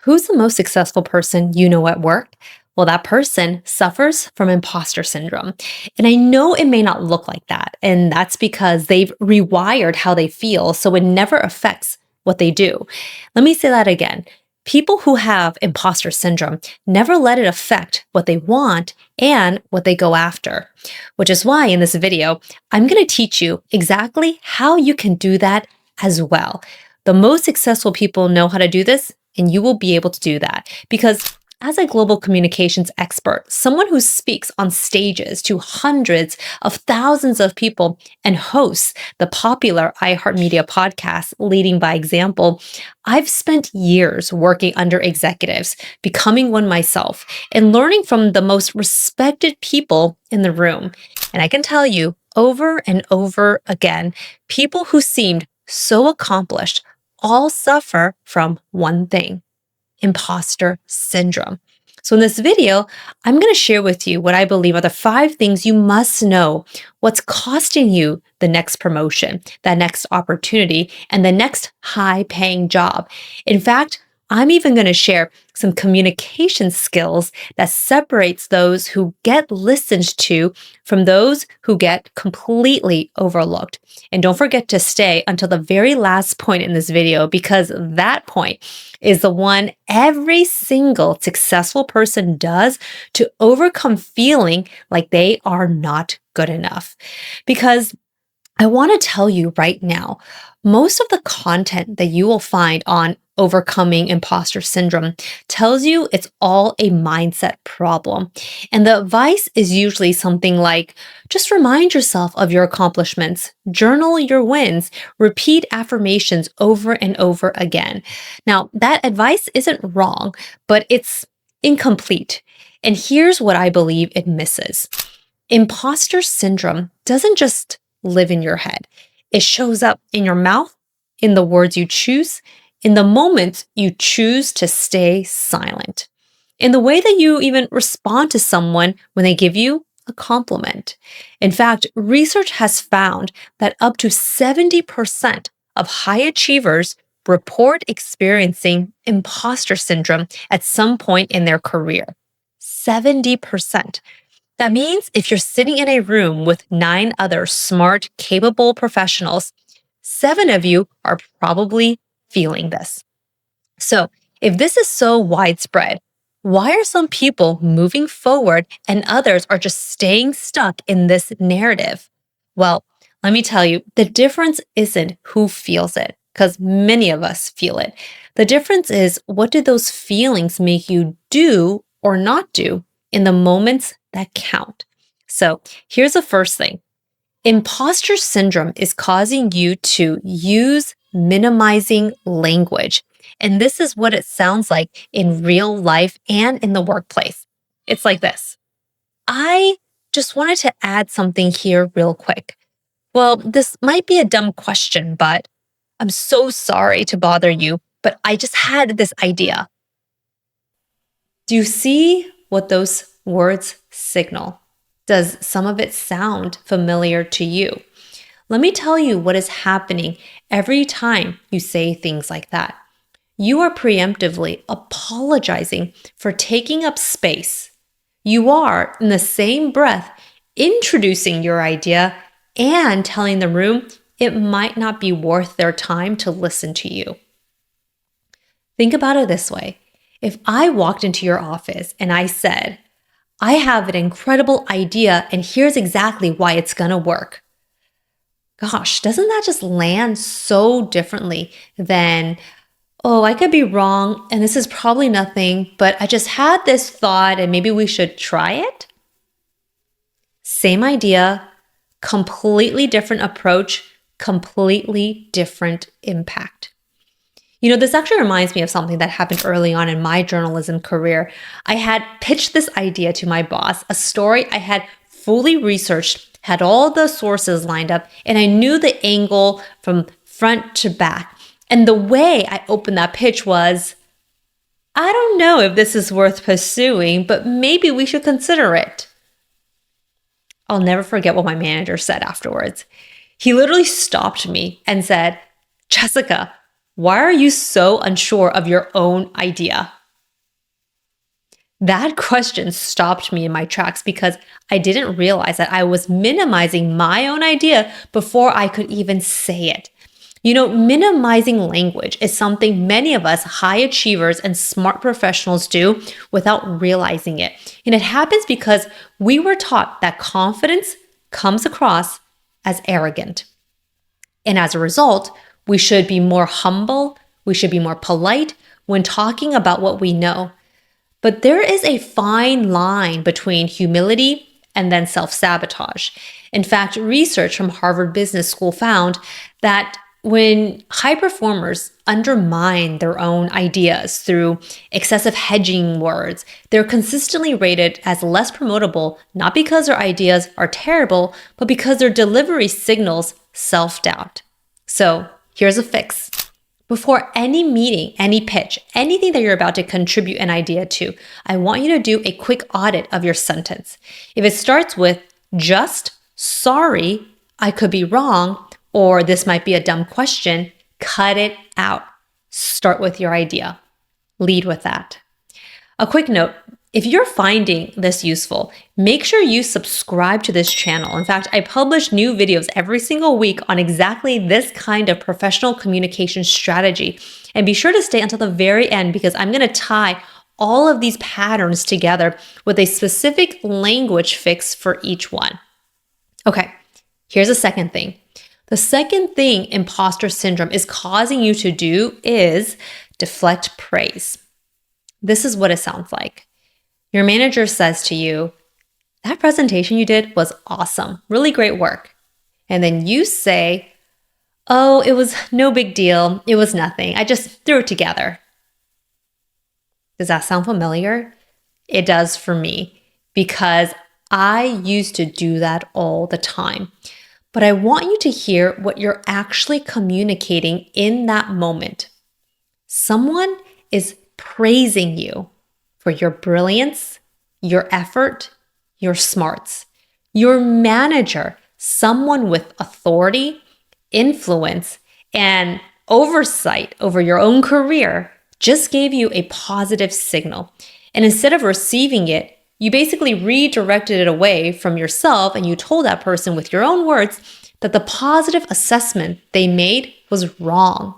Who's the most successful person you know at work? Well, that person suffers from imposter syndrome. And I know it may not look like that. And that's because they've rewired how they feel. So it never affects what they do. Let me say that again. People who have imposter syndrome never let it affect what they want and what they go after, which is why in this video, I'm going to teach you exactly how you can do that as well. The most successful people know how to do this, and you will be able to do that because as a global communications expert, someone who speaks on stages to hundreds of thousands of people and hosts the popular iHeartMedia podcast, Leading by Example, I've spent years working under executives, becoming one myself, and learning from the most respected people in the room. And I can tell you over and over again, people who seemed so accomplished all suffer from one thing: imposter syndrome. So in this video, I'm going to share with you what I believe are the 5 things you must know what's costing you the next promotion, that next opportunity, and the next high-paying job. In fact, I'm even going to share some communication skills that separates those who get listened to from those who get completely overlooked. And don't forget to stay until the very last point in this video, because that point is the one every single successful person does to overcome feeling like they are not good enough. Because I want to tell you right now, most of the content that you will find on overcoming imposter syndrome tells you it's all a mindset problem. And the advice is usually something like, just remind yourself of your accomplishments, journal your wins, repeat affirmations over and over again. Now, that advice isn't wrong, but it's incomplete. And here's what I believe it misses. Imposter syndrome doesn't just live in your head. It shows up in your mouth, in the words you choose, in the moments you choose to stay silent, in the way that you even respond to someone when they give you a compliment. In fact, research has found that up to 70% of high achievers report experiencing imposter syndrome at some point in their career. 70%. That means if you're sitting in a room with 9 other smart, capable professionals, 7 of you are probably feeling this. So, if this is so widespread, why are some people moving forward and others are just staying stuck in this narrative? Well, let me tell you, the difference isn't who feels it, because many of us feel it. The difference is, what do those feelings make you do or not do in the moments that count? So here's the first thing. Imposter syndrome is causing you to use minimizing language. And this is what it sounds like in real life and in the workplace. It's like this. I just wanted to add something here real quick. Well, this might be a dumb question, but I'm so sorry to bother you, but I just had this idea. Do you see what those words signal? Does some of it sound familiar to you? Let me tell you what is happening every time you say things like that. You are preemptively apologizing for taking up space. You are, in the same breath, introducing your idea and telling the room it might not be worth their time to listen to you. Think about it this way. If I walked into your office and I said, I have an incredible idea and here's exactly why it's gonna work. Gosh, doesn't that just land so differently than, oh, I could be wrong and this is probably nothing, but I just had this thought and maybe we should try it? Same idea, completely different approach, completely different impact. You know, this actually reminds me of something that happened early on in my journalism career. I had pitched this idea to my boss, a story I had fully researched, had all the sources lined up, and I knew the angle from front to back. And the way I opened that pitch was, I don't know if this is worth pursuing, but maybe we should consider it. I'll never forget what my manager said afterwards. He literally stopped me and said, Jessica, Why are you so unsure of your own idea? That question stopped me in my tracks because I didn't realize that I was minimizing my own idea before I could even say it. Minimizing language is something many of us high achievers and smart professionals do without realizing it. And it happens because we were taught that confidence comes across as arrogant. And as a result, we should be more humble, we should be more polite when talking about what we know. But there is a fine line between humility and then self-sabotage. In fact, research from Harvard Business School found that when high performers undermine their own ideas through excessive hedging words, they're consistently rated as less promotable, not because their ideas are terrible, but because their delivery signals self-doubt. So here's a fix. Before any meeting, any pitch, anything that you're about to contribute an idea to, I want you to do a quick audit of your sentence. If it starts with just, sorry, I could be wrong, or this might be a dumb question, cut it out. Start with your idea. Lead with that. A quick note, if you're finding this useful, make sure you subscribe to this channel. In fact, I publish new videos every single week on exactly this kind of professional communication strategy. And be sure to stay until the very end because I'm going to tie all of these patterns together with a specific language fix for each one. Okay, here's the second thing. The second thing imposter syndrome is causing you to do is deflect praise. This is what it sounds like. Your manager says to you, that presentation you did was awesome, really great work. And then you say, oh, it was no big deal. It was nothing. I just threw it together. Does that sound familiar? It does for me because I used to do that all the time. But I want you to hear what you're actually communicating in that moment. Someone is praising you for your brilliance, your effort, your smarts. Your manager, someone with authority, influence, and oversight over your own career, just gave you a positive signal. And instead of receiving it, you basically redirected it away from yourself and you told that person with your own words that the positive assessment they made was wrong.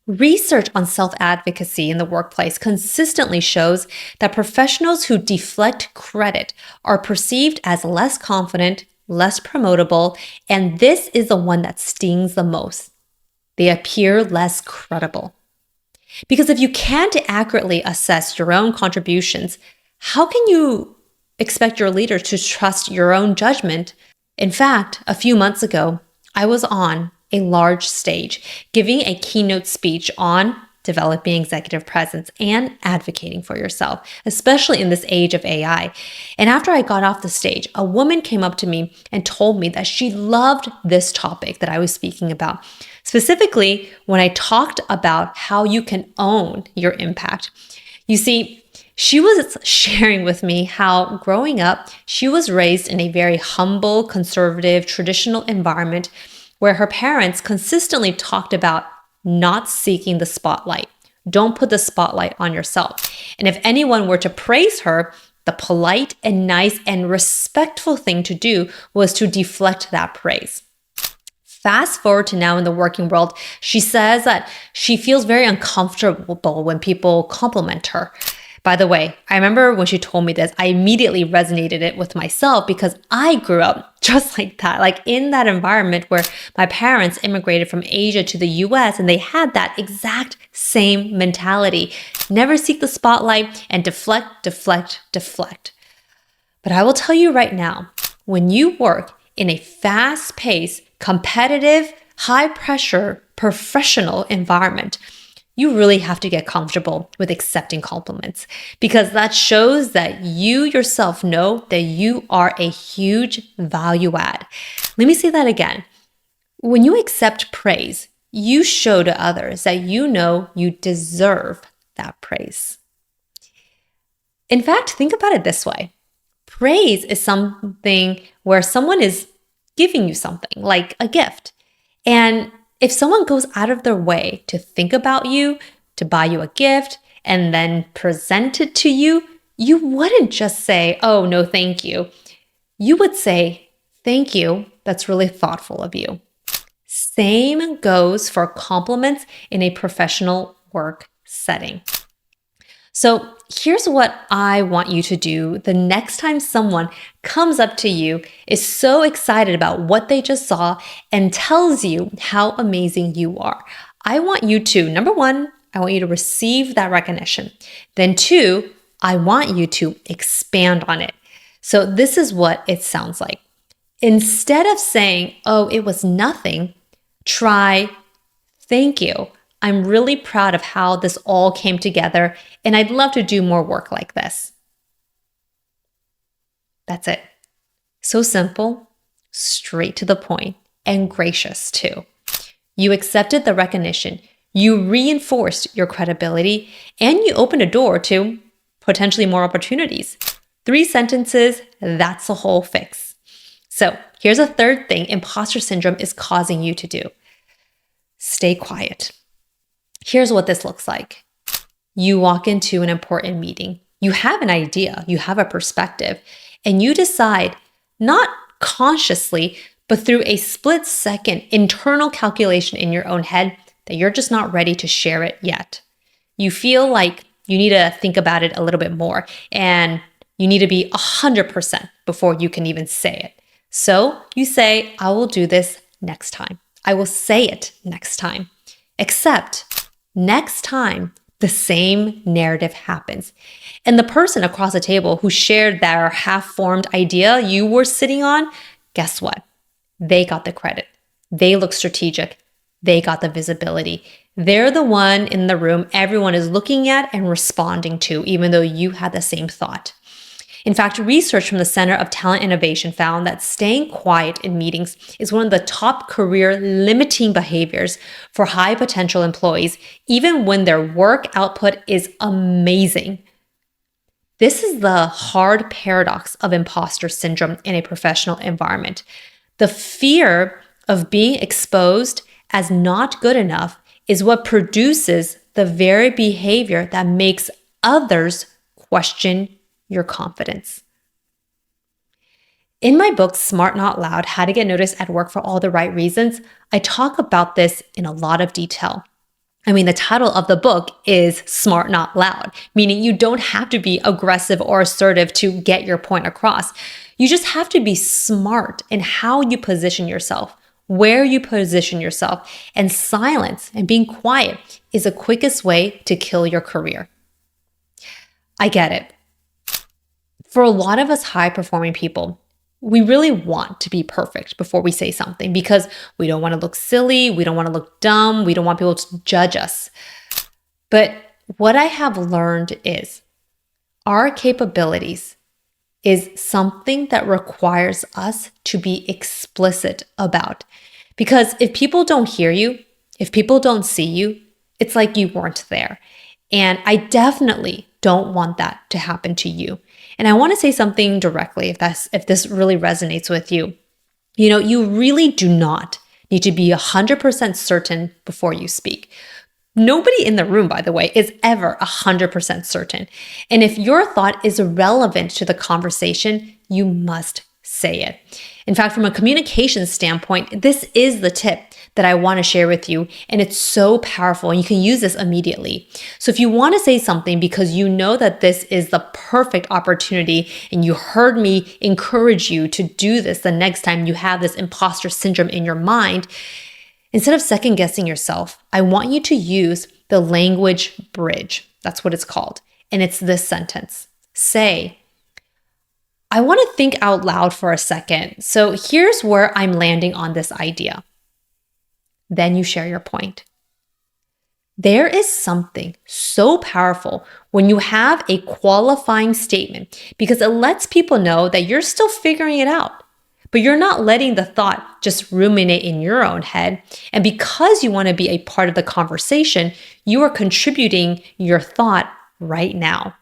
Research on self-advocacy in the workplace consistently shows that professionals who deflect credit are perceived as less confident, less promotable, and this is the one that stings the most. They appear less credible. Because if you can't accurately assess your own contributions, how can you expect your leaders to trust your own judgment? In fact, a few months ago, I was on a large stage, giving a keynote speech on developing executive presence and advocating for yourself, especially in this age of AI. And after I got off the stage, a woman came up to me and told me that she loved this topic that I was speaking about. Specifically, when I talked about how you can own your impact. You see, she was sharing with me how growing up, she was raised in a very humble, conservative, traditional environment where her parents consistently talked about not seeking the spotlight. Don't put the spotlight on yourself. And if anyone were to praise her, the polite and nice and respectful thing to do was to deflect that praise. Fast forward to now in the working world, she says that she feels very uncomfortable when people compliment her. By the way, I remember when she told me this, I immediately resonated it with myself because I grew up just like that, like in that environment where my parents immigrated from Asia to the US and they had that exact same mentality. Never seek the spotlight and deflect, deflect, deflect. But I will tell you right now, when you work in a fast-paced, competitive, high-pressure, professional environment, you really have to get comfortable with accepting compliments because that shows that you yourself know that you are a huge value add. Let me say that again. When you accept praise, you show to others that you know you deserve that praise. In fact, think about it this way. Praise is something where someone is giving you something like a gift. And If someone goes out of their way to think about you, to buy you a gift, and then present it to you, you wouldn't just say, oh, no, thank you. You would say, thank you. That's really thoughtful of you. Same goes for compliments in a professional work setting. So here's what I want you to do the next time someone comes up to you, is so excited about what they just saw, and tells you how amazing you are. I want you to, number one, I want you to receive that recognition. Then two, I want you to expand on it. So this is what it sounds like. Instead of saying, oh, it was nothing, try, thank you. I'm really proud of how this all came together, and I'd love to do more work like this. That's it. So simple, straight to the point, and gracious too. You accepted the recognition, you reinforced your credibility, and you opened a door to potentially more opportunities. 3 sentences, that's the whole fix. So here's a third thing imposter syndrome is causing you to do. Stay quiet. Here's what this looks like. You walk into an important meeting. You have an idea, you have a perspective, and you decide, not consciously, but through a split-second internal calculation in your own head, that you're just not ready to share it yet. You feel like you need to think about it a little bit more, and you need to be 100% before you can even say it. So you say, I will do this next time. I will say it next time. Except next time, the same narrative happens. And the person across the table who shared their half-formed idea you were sitting on, guess what? They got the credit. They look strategic. They got the visibility. They're the one in the room everyone is looking at and responding to, even though you had the same thought. In fact, research from the Center of Talent Innovation found that staying quiet in meetings is one of the top career limiting behaviors for high potential employees, even when their work output is amazing. This is the hard paradox of imposter syndrome in a professional environment. The fear of being exposed as not good enough is what produces the very behavior that makes others question your confidence. In my book, Smart Not Loud, How to Get Noticed at Work for All the Right Reasons, I talk about this in a lot of detail. I mean, the title of the book is Smart Not Loud, meaning you don't have to be aggressive or assertive to get your point across. You just have to be smart in how you position yourself, where you position yourself, and silence and being quiet is the quickest way to kill your career. I get it. For a lot of us high-performing people, we really want to be perfect before we say something because we don't want to look silly, we don't want to look dumb, we don't want people to judge us. But what I have learned is our capabilities is something that requires us to be explicit about. Because if people don't hear you, if people don't see you, it's like you weren't there. And I definitely don't want that to happen to you. And I want to say something directly if this really resonates with you. You know, you really do not need to be 100% certain before you speak. Nobody in the room, by the way, is ever 100% certain. And if your thought is relevant to the conversation, you must say it. In fact, from a communication standpoint, this is the tip that I want to share with you. And it's so powerful and you can use this immediately. So if you want to say something because you know that this is the perfect opportunity and you heard me encourage you to do this the next time you have this imposter syndrome in your mind, instead of second guessing yourself, I want you to use the language bridge. That's what it's called. And it's this sentence. Say, I want to think out loud for a second. So here's where I'm landing on this idea. Then you share your point. There is something so powerful when you have a qualifying statement because it lets people know that you're still figuring it out, but you're not letting the thought just ruminate in your own head. And because you want to be a part of the conversation, you are contributing your thought right now.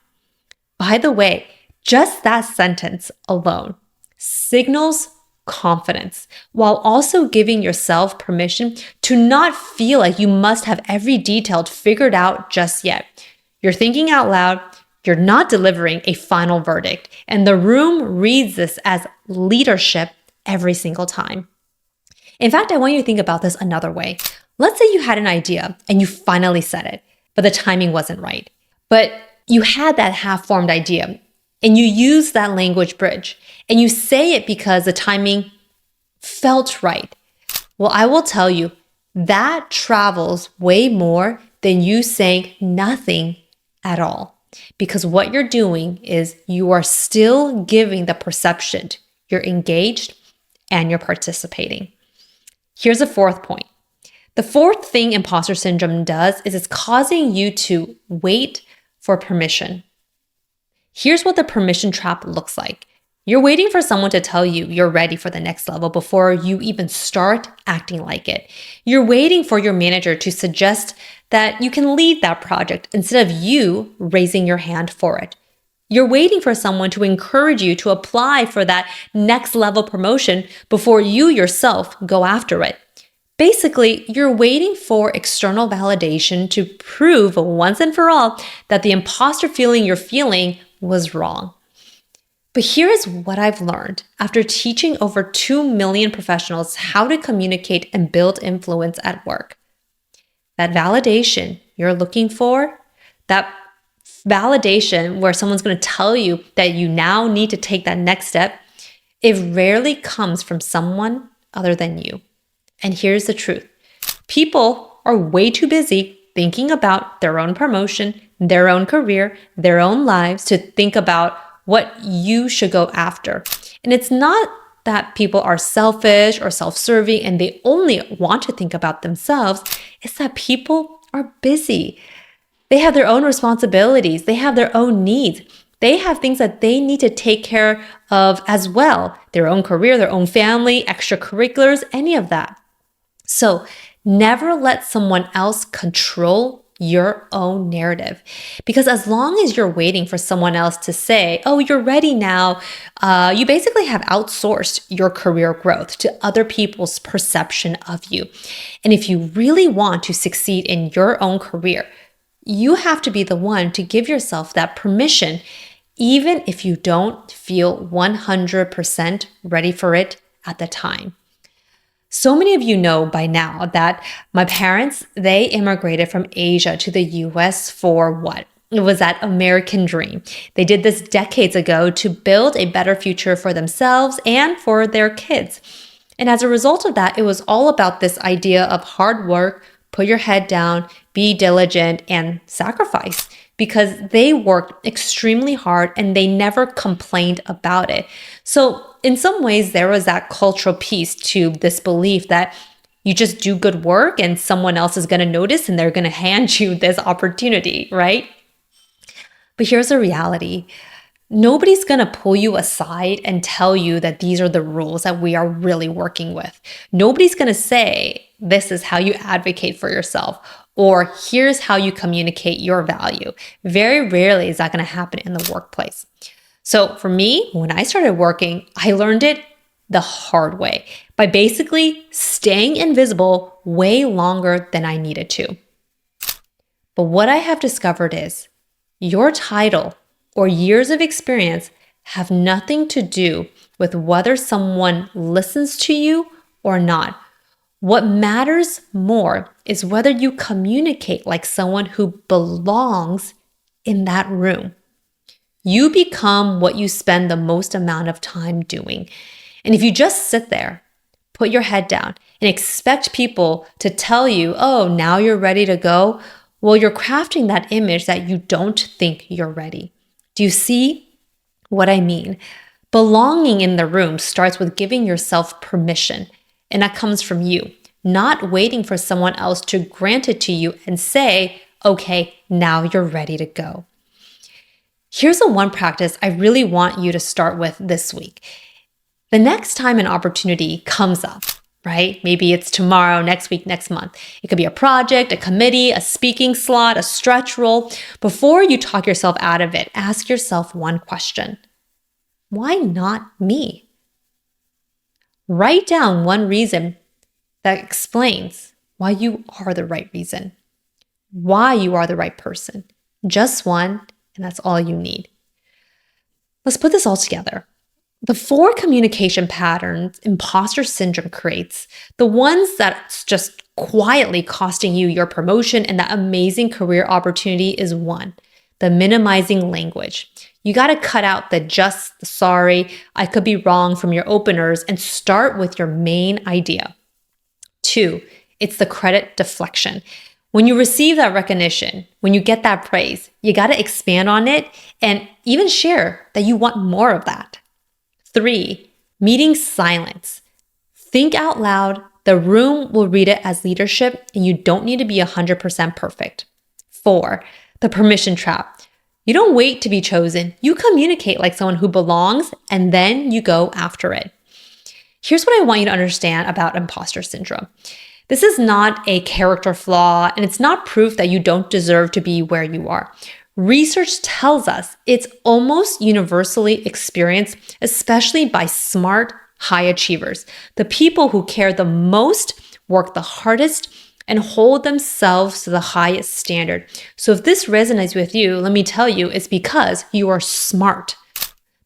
By the way, just that sentence alone signals confidence, while also giving yourself permission to not feel like you must have every detail figured out just yet. You're thinking out loud, you're not delivering a final verdict, and the room reads this as leadership every single time. In fact, I want you to think about this another way. Let's say you had an idea and you finally said it, but the timing wasn't right. But you had that half-formed idea and you use that language bridge and you say it because the timing felt right. Well, I will tell you that travels way more than you saying nothing at all. Because what you're doing is you are still giving the perception you're engaged and you're participating. Here's a fourth point. The fourth thing imposter syndrome does is it's causing you to wait for permission. Here's what the permission trap looks like. You're waiting for someone to tell you you're ready for the next level before you even start acting like it. You're waiting for your manager to suggest that you can lead that project instead of you raising your hand for it. You're waiting for someone to encourage you to apply for that next level promotion before you yourself go after it. Basically, you're waiting for external validation to prove once and for all that the imposter feeling you're feeling was wrong. But here's what I've learned after teaching over 2 million professionals how to communicate and build influence at work. That validation you're looking for, that validation where someone's going to tell you that you now need to take that next step, it rarely comes from someone other than you. And here's the truth. People are way too busy thinking about their own promotion, their own career, their own lives to think about what you should go after. And it's not that people are selfish or self-serving and they only want to think about themselves. It's that people are busy. They have their own responsibilities. They have their own needs. They have things that they need to take care of as well. Their own career, their own family, extracurriculars, any of that. So never let someone else control your own narrative. Because as long as you're waiting for someone else to say, oh, you're ready now, you basically have outsourced your career growth to other people's perception of you. And if you really want to succeed in your own career, you have to be the one to give yourself that permission, even if you don't feel 100% ready for it at the time. So many of you know by now that my parents, they immigrated from Asia to the US for what? It was that American dream. They did this decades ago to build a better future for themselves and for their kids. And as a result of that, it was all about this idea of hard work, put your head down, be diligent, and sacrifice, because they worked extremely hard and they never complained about it. So in some ways, there was that cultural piece to this belief that you just do good work and someone else is going to notice and they're going to hand you this opportunity, right? But here's the reality. Nobody's going to pull you aside and tell you that these are the rules that we are really working with. Nobody's going to say, this is how you advocate for yourself, or here's how you communicate your value. Very rarely is that going to happen in the workplace. So for me, when I started working, I learned it the hard way by basically staying invisible way longer than I needed to. But what I have discovered is your title or years of experience have nothing to do with whether someone listens to you or not. What matters more is whether you communicate like someone who belongs in that room. You become what you spend the most amount of time doing. And if you just sit there, put your head down, and expect people to tell you, oh, now you're ready to go, well, you're crafting that image that you don't think you're ready. Do you see what I mean? Belonging in the room starts with giving yourself permission, and that comes from you, not waiting for someone else to grant it to you and say, okay, now you're ready to go. Here's the one practice I really want you to start with this week. The next time an opportunity comes up, right? Maybe it's tomorrow, next week, next month. It could be a project, a committee, a speaking slot, a stretch role. Before you talk yourself out of it, ask yourself one question. Why not me? Write down one reason that explains why you are the right reason, why you are the right person. Just one, and that's all you need. Let's put this all together. The 4 communication patterns imposter syndrome creates, the ones that's just quietly costing you your promotion and that amazing career opportunity, is 1, the minimizing language. You got to cut out the just, the sorry, I could be wrong from your openers and start with your main idea. 2, it's the credit deflection. When you receive that recognition, when you get that praise, you got to expand on it and even share that you want more of that. 3, meeting silence. Think out loud. The room will read it as leadership, and you don't need to be 100% perfect. 4, the permission trap. You don't wait to be chosen. You communicate like someone who belongs, and then you go after it. Here's what I want you to understand about imposter syndrome. This is not a character flaw, and it's not proof that you don't deserve to be where you are. Research tells us it's almost universally experienced, especially by smart, high achievers. The people who care the most, work the hardest, and hold themselves to the highest standard. So if this resonates with you, let me tell you, it's because you are smart.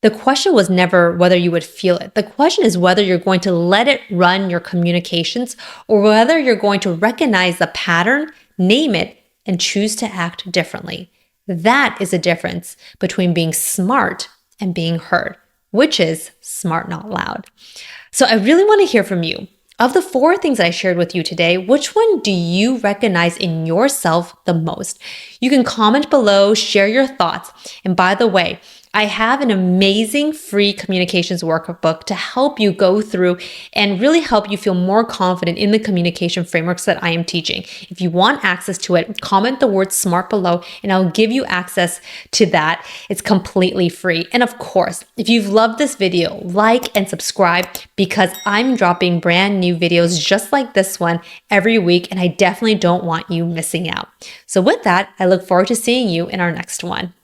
The question was never whether you would feel it. The question is whether you're going to let it run your communications or whether you're going to recognize the pattern, name it, and choose to act differently. That is the difference between being smart and being heard, which is smart, not loud. So I really want to hear from you. Of the 4 things I shared with you today, which one do you recognize in yourself the most? You can comment below, share your thoughts. And by the way, I have an amazing free communications workbook to help you go through and really help you feel more confident in the communication frameworks that I am teaching. If you want access to it, comment the word SMART below and I'll give you access to that. It's completely free. And of course, if you've loved this video, like and subscribe because I'm dropping brand new videos just like this one every week and I definitely don't want you missing out. So with that, I look forward to seeing you in our next one.